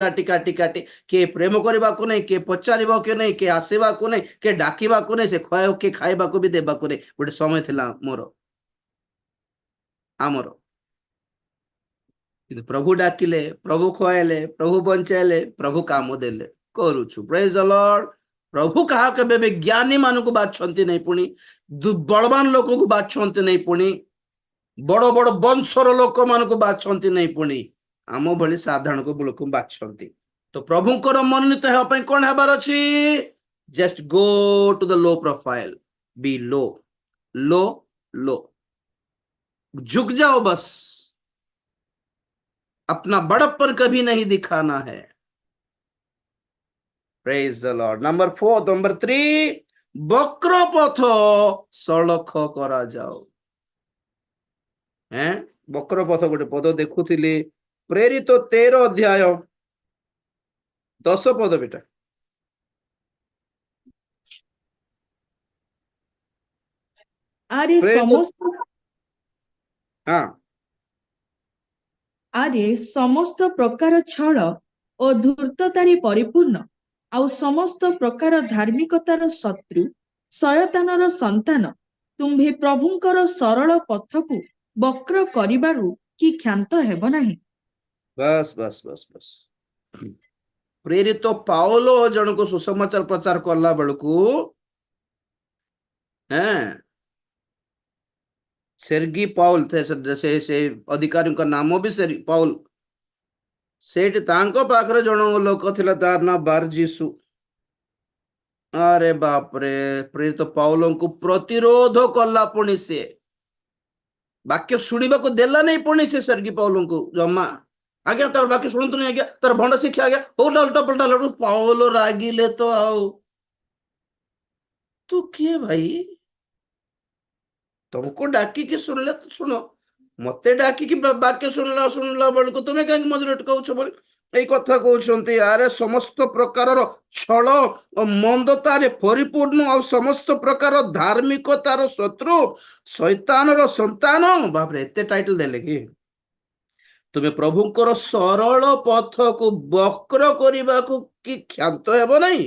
काटी काटी काटी के प्रेम करने को नहीं, के पचार को नहीं, के आसवा को नहीं, के डाकवा को नहीं, से खुआ के खाइबा भी देवा को नहीं। गोटे समय थिला मोर आमर, प्रभु डाकिले, प्रभु खुआले, प्रभु बंचाइले, प्रभु काम देले, करूछु। Praise the Lord. प्रभु कहा केबे भी ज्ञानी मान को बाछंती नहीं, पुणी बलवान लोक को बाछंती नहीं, पुणी बड़ बड़ वंशर लोक मान को बाछंती नहीं, पुणी आम भली साधारण को लोक बाछंती। तो प्रभुଙ୍କର मनोनीत हेबा पई कोन हेबार अछि? Just go to the low profile, be low low low, झुक जाओ बस, अपना बड़प्पन कभी नहीं दिखाना है। Praise the Lord. Number 4, number 3, बक्र पथ सलख करा जाओ। हैं बक्र पथ गोटे पद देखुथिली, प्रेरित 13 अध्याय 10 पद बेटा। आरे प्रेरित, समस्त हाँ आरे समस्त प्रकार छल ओ धूर्ततारे परिपूर्ण आउ समस्त प्रकार धार्मिकतार शत्रु शयतानर संतान, तुम्भे प्रभुंकर सरल पथकु वक्र करिबारु कि क्षांत हेब नाही। बस बस बस बस। प्रेरित पाउलो जन को सुसमाचार प्रचार करला बेलू, हैं सेर्गी पाउल थे, से अधिकारी का नाम भी सेर्गी पाउल। सेठ तांको पाखरे जन लोक थिला, तार ना बारजीसु। अरे बाप रे, प्रेरित पाउल को प्रतिरोध कला, पुणी से वाक्य शुणा को देला नहीं, पुणी से सेर्गी पाउल को जमा आज्ञा तार वाक्य शुणु नहीं, आज्ञा तार भंड शिक्षा, आज्ञा उल्टा उल्टा पलटा लड़ू। पाउल रागिले तो आओ तू किए भाई, तुमको डाकी की सुनले तो सुनो, मते डाकी की वाक्य सुनला सुनला बेल को तुम्हें कहीं मजरे अटकाउछ बोली এই কথা কହୁଛନ୍ତି। আরে সমস্ত প্রকারর ছল ও মন্দতারে পরিপূর্ণ আর সমস্ত প্রকার ধার্মিকতার শত্রু শয়তানর সন্তান। বাপরে এতে টাইটেল দেলে কি? তুমি প্রভুঙ্কর সরল পথକୁ বক্র କରିବାକୁ কি କ୍ଷାନ୍ତ ହେବ ନାହିଁ?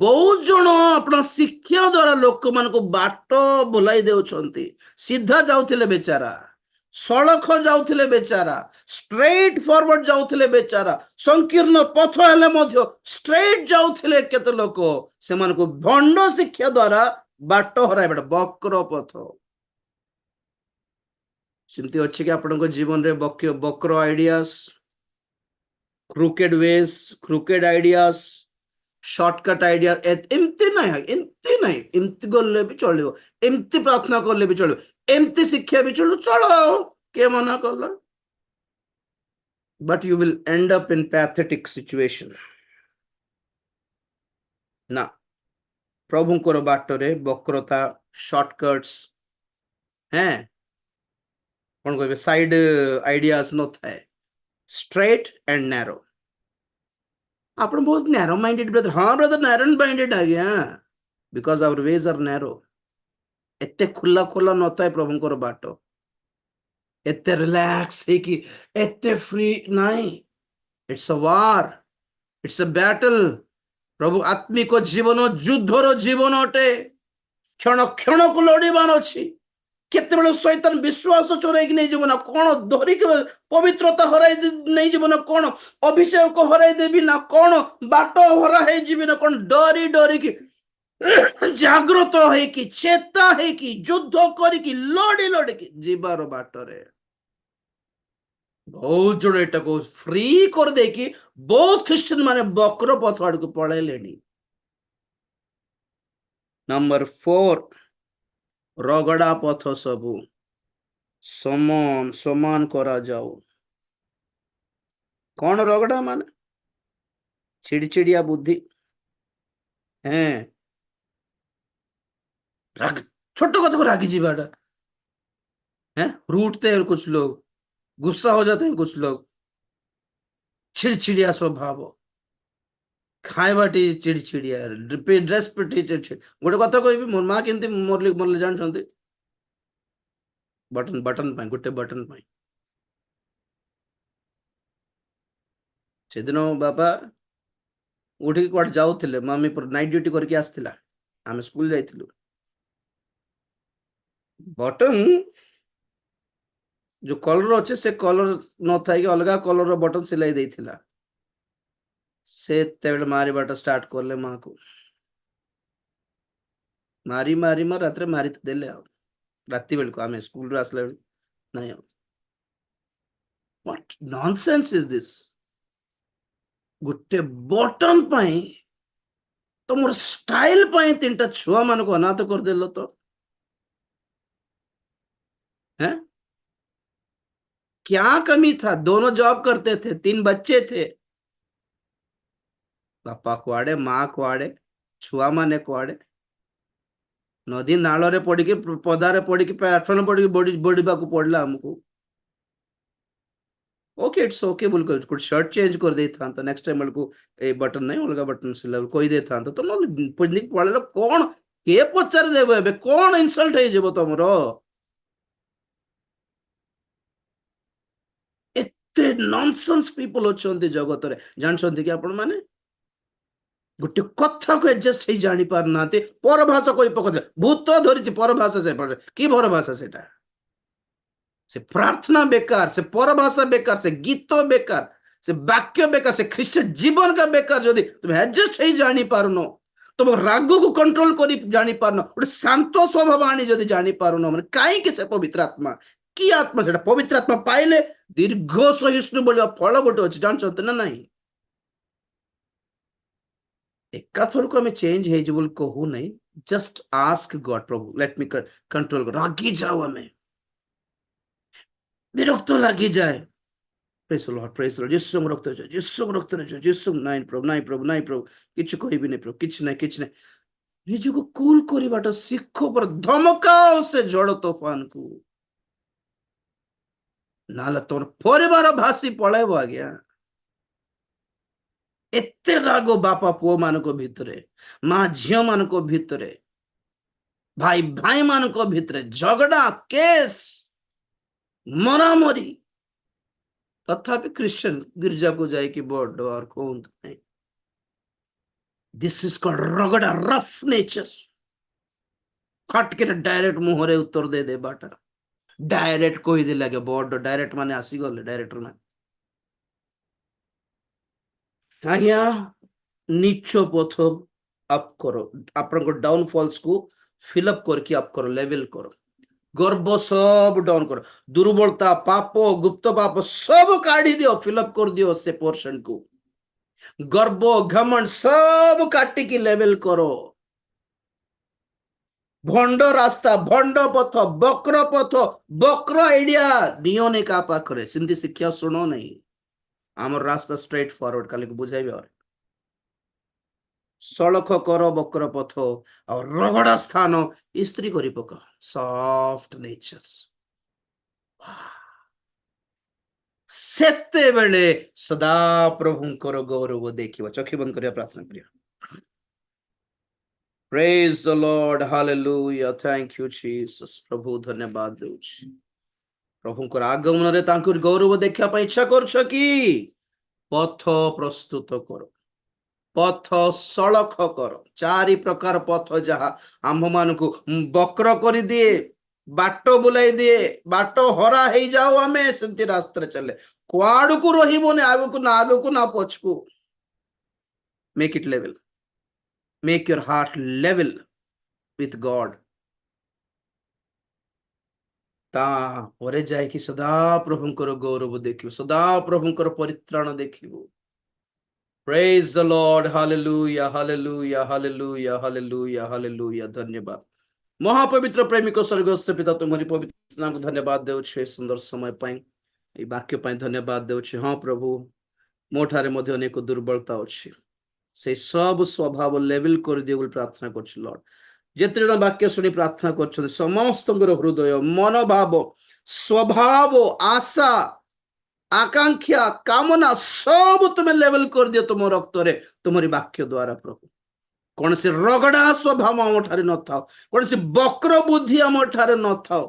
बहुत जन अपना शिक्षा द्वारा लोक मान को बाट बुलाई देउछंती। सीधा जाउथिले बेचारा, सड़क जाउथिले बेचारा, स्ट्रेट फॉरवर्ड जाउथिले बेचारा, संकीर्ण पथ हेले मध्य स्ट्रेट जाउथिले केते लोक, से मान को भंड शिक्षा द्वारा बाट हराय बेटा वक्र पथ। सिमती अछि कि आपन जीवन रे वक्र ideas, crooked ways, crooked ideas, shortcut idea एमती नहीं एमती गले भी चलो, एमती प्रार्थना कले भी चलो, एमती शिक्षा भी चलो, चलो के मना कला। But you will and up in pathetic situation ना। प्रभुंकर बाटरे वक्रता, शॉर्टकट्स हैं कौन कहे, साइड आइडियाज न थाए, स्ट्रेट एंड नैरो। आप बहुत नैरो माइंडेड ब्रदर। हाँ ब्रदर, नैरो माइंडेड आ गया, because our ways are narrow. एते खुला खुला न थाए प्रभुंकर बाट, एते रिलैक्स है कि एते फ्री नहीं। It's a war, it's a battle. प्रभु आत्मिक जीवन युद्धर जीवन अटे। क्षण क्षण को लड़बान अच्छी। केते शैतान विश्वास चोरई नहीं जीवन कौन धरिक पवित्रता हराई नहीं जीवन कौन अभिषेक हराई देवी ना कौन बाट हरा है जीवी ना कौन डरी डरी की जागृत है कि चेता है कि युद्ध करी लड़ी लड़ी की जीवार बाटरे बहुत जन एटा को फ्री कर दे कि बहुत ख्रिस्टियन माने वक्र पथ आड़ को पड़े। नंबर 4, रगड़ा पथ सबू समान समान करा जाओ। कौन रगड़ा माने? चिड़चिड़िया बुद्धि हैं, राग, छोट कथा को रागी जीवाटा हैं, रूठते हैं कुछ लोग, गुस्सा हो जाते हैं कुछ लोग, चिड़चिड़िया स्वभाव, खाइबाटी चिड़चिड़िया, ड्रेस पे चिड़चिड़। गोटे कथा कहबी, मोर माँ केमती मोरले मोरले जानछन्ते, बटन बटन पाई, गोटे बटन पाई ସେଦିନ ବାପା ଉଠିକି କୁଆଡେ ଯାଉଥିଲେ, ମମି ନାଇଟ୍ ଡ୍ୟୁଟି କରିକି ଆସିଥିଲା, ଆମେ ସ୍କୁଲ ଯାଇଥିଲୁ। ବଟନ ଯୋଉ କଲର ଅଛି ସେ କଲର ନଥାଇକି ଅଲଗା କଲର ବଟନ ସିଲେଇ ଦେଇଥିଲା। ସେତେବେଳେ ମାରିବାଟା ଷ୍ଟାର୍ଟ କଲେ ମାକୁ, ମାରି ମାରି ମାରି ରାତିରେ ମାରି ଦେଲେ ଆଉ, ରାତି ବେଳକୁ ଆମେ ସ୍କୁଲରୁ ଆସିଲା ବେଳକୁ ନାଇଁ ଆଉ। What nonsense is this? ଗୋଟେ ବଟନ ପାଇଁ ତମର ଷ୍ଟାଇଲ ପାଇଁ ତିନିଟା ଛୁଆ ମାନଙ୍କୁ ଅନାଥ କରିଦେଲ ତ। हैं? क्या कमी था? दोनों जॉब करते थे, 3 बच्चे थे। बापा कुआड़े, माँ कुआड़े, छुआ माने कुआड़े। नदी नाଳରେ ପଡିକି ପଦାରେ ପଡିକି ପ୍ଲାଟଫର୍ମ ପଡିକି ବଢିବାକୁ ପଡିଲା ଆମକୁ। ओके इट्स ओके बोल कर शर्ट चेंज कर देता तो नेक्स्ट टाइम बेलू ए बटन नहीं अलग बटन सिला कही देता तो पिंधिक पड़ेल कौन किए पचार देव ए कौन इनसल्ट हो तुमर एते नॉनसेंस पीपल अच्छा जगत रे जानछन्ती कि आपण माने गोटे कथा को एडजस्ट ही जानी पार ना परभाषा कोई पकड़ भूत धरी परभाषा से कि परभाषा सेटा से प्रार्थना बेकार, से परभाषा बेकार, से गीत बेकार, से वाक्य बेकार, से ख्रीष्टियन जीवन का बेकार। जदि तुम एडजस्ट ही जानी पारुनो, तुम राग को कंट्रोल करी जानी पारुनो, गोटे शांत स्वभाव आनी जदि जानी पारुनो माने काई से पवित्र आत्मा की आत्मा सेटा पवित्र आत्मा पाइले दीर्घ सहिष्णु बोलिया फल गोटे अछि जानछत ना नहीं। एकाथर को हमें चेंज हे जे बोल कहू नहीं, जस्ट आस्क गॉड प्रभु लेट मी कंट्रोल, रागी जाओ हमें विरक्त लगी जाए। Praise the Lord, praise the Lord. Yeshu रक्त रे, यीशु रक्त रे, यीशु नहीं प्रभु, नहीं प्रभु, नहीं प्रभु, किछ कहबी नहीं प्रभु, किछ नहीं, किछ नहीं। निजको कूल करिबाटा शिखो पर धमकाओ से झड़ तूफान को, नाला तोर परिवार भासी पळेबो आज्ञा। एते रागो बापा पुओ मानको भितरे, माँ झियो मानको भितरे, भाई भाई मानको भितरे झगड़ा केस मरामरी, तथापि क्रिश्चियन गिरजा को जाए कि बड़ और कौन नहीं। दिस इज कॉल्ड रगड़ा, रफ नेचर। खट के डायरेक्ट मुहरे उत्तर दे दे बाटा, डायरेक्ट कही दे लगे बड़ डायरेक्ट माने आसी गले डायरेक्टर माने आज्ञा नीच पथ अप करो, आपन डाउनफॉल्स को फिलअप करके अप करो, लेवल करो, गर्व सब डाउन करो, दुर्बलता पाप गुप्त पाप सब काढ़ी दियो, फिलअप कर दियो से पोर्शन को, गर्व घमंड सब काटिकी लेवल करो। भंड रास्ता, भंड पथ, बक्र आइडिया नियोने का पाखरे सिंधी शिक्षा सुनो नहीं, आमर रास्ता स्ट्रेट फॉरवर्ड काली को बुझाइबे और सड़क कर बक्र पथ और रगड़ा स्थान स्त्री करी पका, सॉफ्ट नेचर। सेते बेले सदा प्रभुंकर गौरव देखिबा। चक्षु बंद करिया प्रार्थना करिया। Praise the Lord, hallelujah, thank you Jesus। प्रभु धन्यवाद देउछि, प्रभुंकर आगमन रे तांकर गौरव देखिया पई इच्छा करछ कि पथ प्रस्तुत करो, पथ सड़क करो, चारि प्रकार पथ जहा आम्भ मान को बक्र कर दिए, बाट बुलाई दिए, बाट हरा हो जाओ, आमे सेंती रास्ता चले कुआड़ को रहिबोने, आगो को ना पछको। Make it level, make your heart level with God, तापर जाए कि सदा प्रभुंकर गौरव देखिबो, सदा प्रभुंकर परित्राण देखिबो। Praise the Lord, hallelujah, hallelujah, hallelujah, hallelujah, hallelujah। धन्यवाद महापवित्र प्रेमिक स्वर्गस्थ पिता, तुम्हारी पवित्र नाम को धन्यवाद देउछे, सुंदर समय पाई ए वाक्य पाई धन्यवाद देउछे। हाँ प्रभु, मोठारे मध्य अनेक दुर्बलता अछि, से सब स्वभाव लेवल कर दियो बोली प्रार्थना करछि लॉर्ड। जेते जन वाक्य सुनी प्रार्थना करछन समस्तंगर हृदय मनोभाव स्वभाव आशा आकांक्षा कामना सब तुम्हें लेवल कर दियो तुम रक्त रे, तुम्हारी वाक्य द्वारा प्रभु। कौन से रगड़ा स्वभाव आम ठारे न थाओ, कौन से वक्र बुद्धि आम ठारे न थाओ,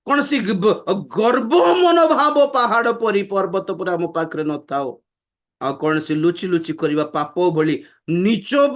कौन सी गर्व मनोभाव पहाड़ परी पर्वत पर आम पाखरे न थाओ। ଆଉ କୌଣସି ଲୁଚି ଲୁଚି କରିବା ପାପ ଭଳି ନିଚ